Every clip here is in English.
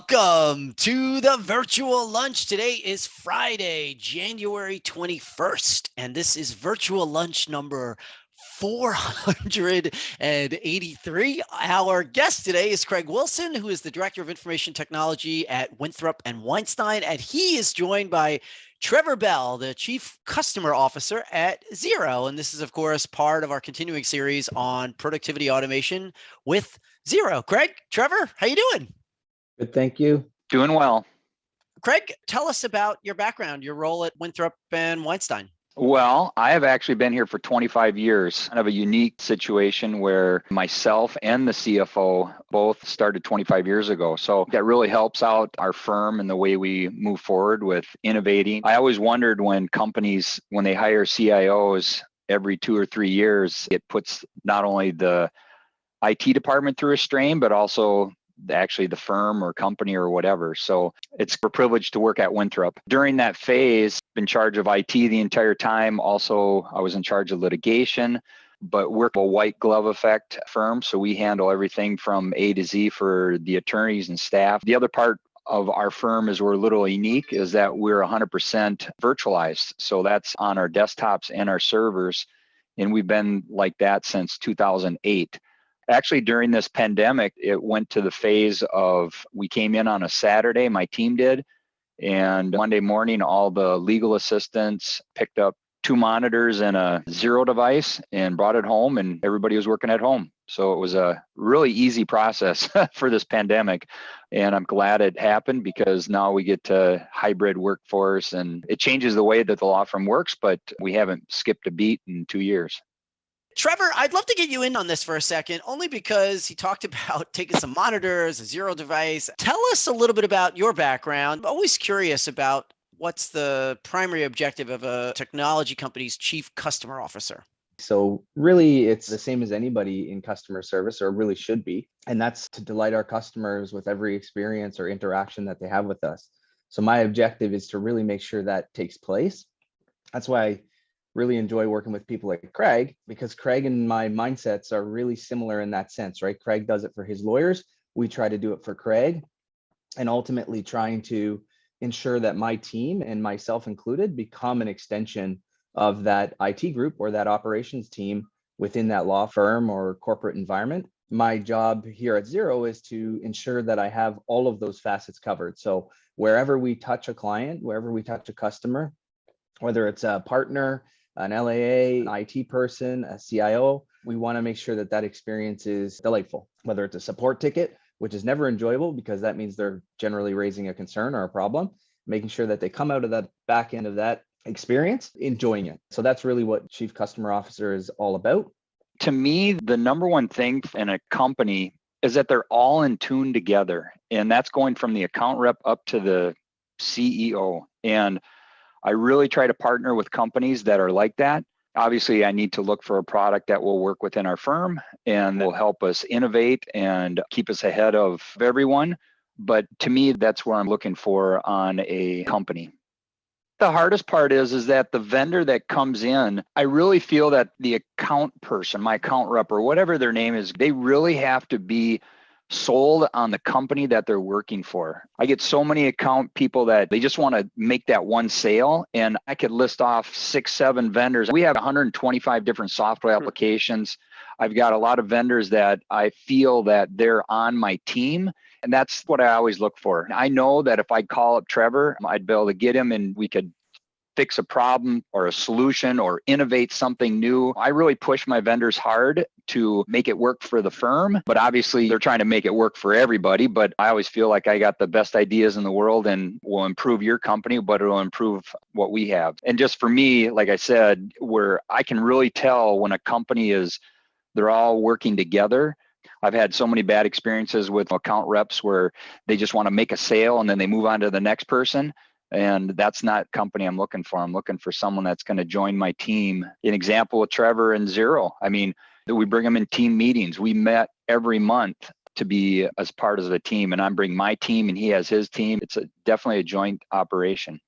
Welcome to the virtual lunch. Today is Friday, January 21st, and this is virtual lunch number 483. Our guest today is Craig Wilson, who is the Director of Information Technology at Winthrop and Weinstine, and he is joined by Trevor Bell, the Chief Customer Officer at Xero. And this is, of course, part of our continuing series on productivity automation with Xero. Craig, Trevor, how you doing? Good, thank you. Doing well. Craig, tell us about your background, your role at Winthrop and Weinstine. Well, I have actually been here for 25 years. I have a unique situation where myself and the CFO both started 25 years ago. So that really helps out our firm and the way we move forward with innovating. I always wondered when companies, when they hire CIOs every 2 or 3 years, it puts not only the IT department through a strain, but also actually the firm or company or whatever. So it's a privilege to work at Winthrop. During that phase, in charge of IT the entire time. Also, I was in charge of litigation, but we're a white glove effect firm. So we handle everything from A to Z for the attorneys and staff. The other part of our firm is we're a little unique is that we're 100% virtualized. So that's on our desktops and our servers. And we've been like that since 2008. Actually, during this pandemic, it went to the phase of we came in on a Saturday, my team did, and Monday morning, all the legal assistants picked up 2 monitors and a Xero device and brought it home, and everybody was working at home. So it was a really easy process for this pandemic. And I'm glad it happened because now we get to hybrid workforce, and it changes the way that the law firm works, but we haven't skipped a beat in 2 years. Trevor, I'd love to get you in on this for a second, only because he talked about taking some monitors, a Xero device. Tell us a little bit about your background. I'm always curious about what's the primary objective of a technology company's chief customer officer. So really, it's the same as anybody in customer service, or really should be. And that's to delight our customers with every experience or interaction that they have with us. So my objective is to really make sure that takes place. That's why I really enjoy working with people like Craig, because Craig and my mindsets are really similar in that sense, right? Craig does it for his lawyers. We try to do it for Craig, and ultimately trying to ensure that my team, and myself included, become an extension of that IT group or that operations team within that law firm or corporate environment. My job here at Xero is to ensure that I have all of those facets covered. So wherever we touch a client, wherever we touch a customer, whether it's a partner, an LAA, an IT person, a CIO, we want to make sure that that experience is delightful. Whether it's a support ticket, which is never enjoyable because that means they're generally raising a concern or a problem, making sure that they come out of that back end of that experience enjoying it. So that's really what Chief Customer Officer is all about. To me, the number one thing in a company is that they're all in tune together. And that's going from the account rep up to the CEO. And I really try to partner with companies that are like that. Obviously, I need to look for a product that will work within our firm and will help us innovate and keep us ahead of everyone. But to me, that's where I'm looking for on a company. The hardest part is that the vendor that comes in, I really feel that the account person, my account rep or whatever their name is, they really have to be sold on the company that they're working for. I get so many account people that they just want to make that one sale, and I could list off 6, 7 vendors. We have 125 different software applications. I've got a lot of vendors that I feel that they're on my team, and that's what I always look for. I know that if I call up Trevor, I'd be able to get him and we could fix a problem or a solution or innovate something new. I really push my vendors hard to make it work for the firm, but obviously they're trying to make it work for everybody. But I always feel like I got the best ideas in the world and will improve your company, but it'll improve what we have. And just for me, like I said, where I can really tell when a company they're all working together. I've had so many bad experiences with account reps where they just want to make a sale and then they move on to the next person. And that's not company I'm looking for. I'm looking for someone that's going to join my team. An example with Trevor and Xero. I mean, we bring them in team meetings. We met every month to be as part of the team, and I'm bringing my team and he has his team. It's definitely a joint operation.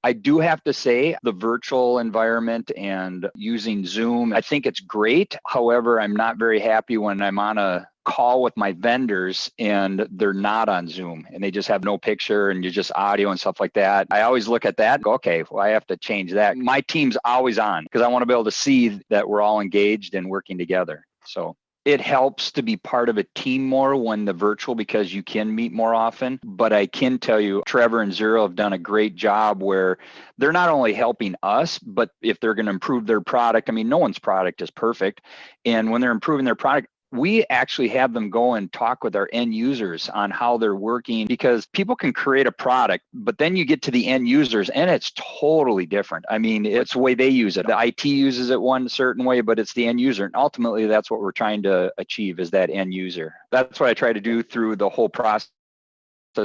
I do have to say the virtual environment and using Zoom, I think it's great. However, I'm not very happy when I'm on a call with my vendors and they're not on Zoom and they just have no picture and you're just audio and stuff like that. I always look at that and go, okay, well, I have to change that. My team's always on because I want to be able to see that we're all engaged and working together. So it helps to be part of a team more when the virtual, because you can meet more often. But I can tell you, Trevor and Zero have done a great job where they're not only helping us, but if they're going to improve their product, I mean, no one's product is perfect. And when they're improving their product, we actually have them go and talk with our end users on how they're working, because people can create a product, but then you get to the end users and it's totally different. I mean, it's the way they use it. The IT uses it one certain way, but it's the end user. And ultimately, that's what we're trying to achieve, is that end user. That's what I try to do through the whole process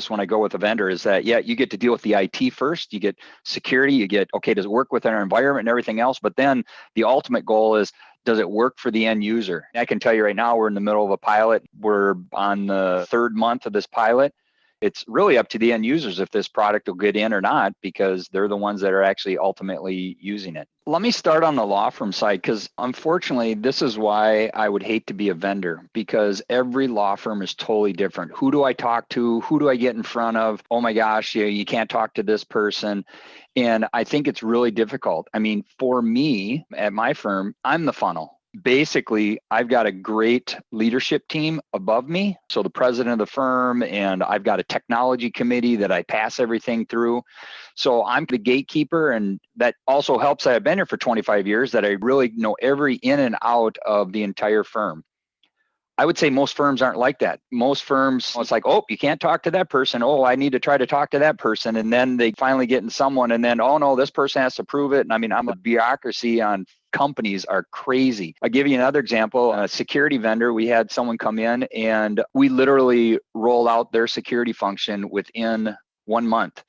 when I go with a vendor, is that, yeah, you get to deal with the IT first, you get security, you get, okay, does it work within our environment and everything else? But then the ultimate goal is, does it work for the end user? I can tell you right now, we're in the middle of a pilot. We're on the 3rd month of this pilot. It's really up to the end users if this product will get in or not, because they're the ones that are actually ultimately using it. Let me start on the law firm side, because unfortunately, this is why I would hate to be a vendor, because every law firm is totally different. Who do I talk to? Who do I get in front of? Oh my gosh, you can't talk to this person. And I think it's really difficult. I mean, for me at my firm, I'm the funnel. Basically, I've got a great leadership team above me. So the president of the firm, and I've got a technology committee that I pass everything through. So I'm the gatekeeper, and that also helps that I've been here for 25 years, that I really know every in and out of the entire firm. I would say most firms aren't like that. Most firms, it's like, oh, you can't talk to that person. Oh, I need to try to talk to that person. And then they finally get in someone, and then, oh no, this person has to prove it. And I mean, I'm a bureaucracy on companies are crazy. I'll give you another example. A security vendor, we had someone come in and we literally rolled out their security function within 1 month.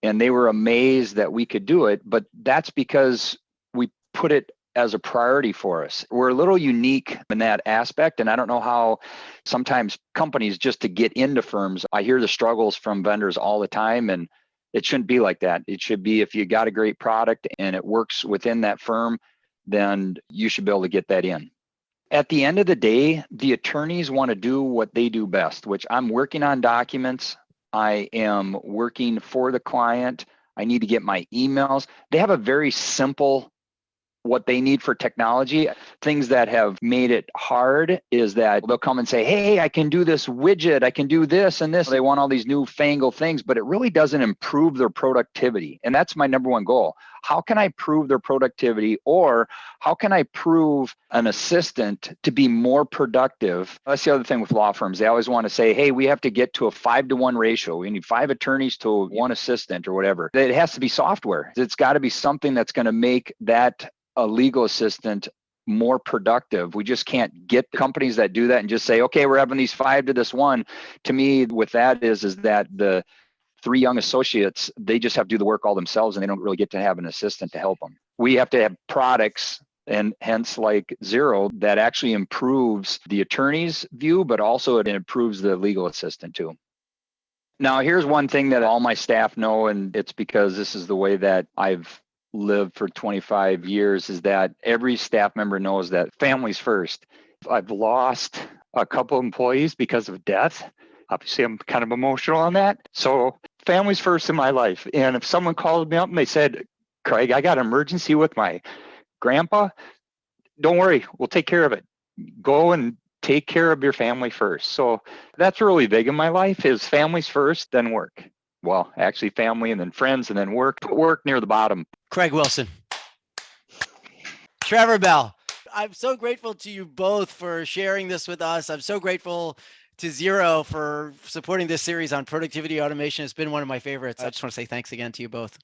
And they were amazed that we could do it, but that's because we put it as a priority for us. We're a little unique in that aspect. And I don't know how sometimes companies, just to get into firms, I hear the struggles from vendors all the time, and it shouldn't be like that. It should be, if you got a great product and it works within that firm, then you should be able to get that in. At the end of the day, the attorneys want to do what they do best, which I'm working on documents. I am working for the client. I need to get my emails. They have a very simple, what they need for technology. Things that have made it hard is that they'll come and say, hey, I can do this widget, I can do this and this. They want all these newfangled things, but it really doesn't improve their productivity. And that's my number one goal. How can I prove their productivity, or how can I prove an assistant to be more productive? That's the other thing with law firms. They always want to say, hey, we have to get to a 5-to-1 ratio. We need 5 attorneys to 1 assistant or whatever. It has to be software. It's got to be something that's going to make that a legal assistant more productive. We just can't get companies that do that and just say, okay, we're having these 5 to this 1. To me, with that is that the 3 young associates, they just have to do the work all themselves, and they don't really get to have an assistant to help them. We have to have products, and hence like Zero, that actually improves the attorney's view, but also it improves the legal assistant too. Now, here's one thing that all my staff know, and it's because this is the way that I've lived for 25 years, is that every staff member knows that family's first. I've lost a couple employees because of death. Obviously, I'm kind of emotional on that. So family's first in my life. And if someone called me up and they said, Craig, I got an emergency with my grandpa, don't worry, we'll take care of it. Go and take care of your family first. So that's really big in my life, is families first, then work. Well, actually family and then friends and then work. Put work near the bottom. Craig Wilson. Trevor Bell. I'm so grateful to you both for sharing this with us. I'm so grateful to Zero for supporting this series on productivity automation. It's been one of my favorites. I just want to say thanks again to you both.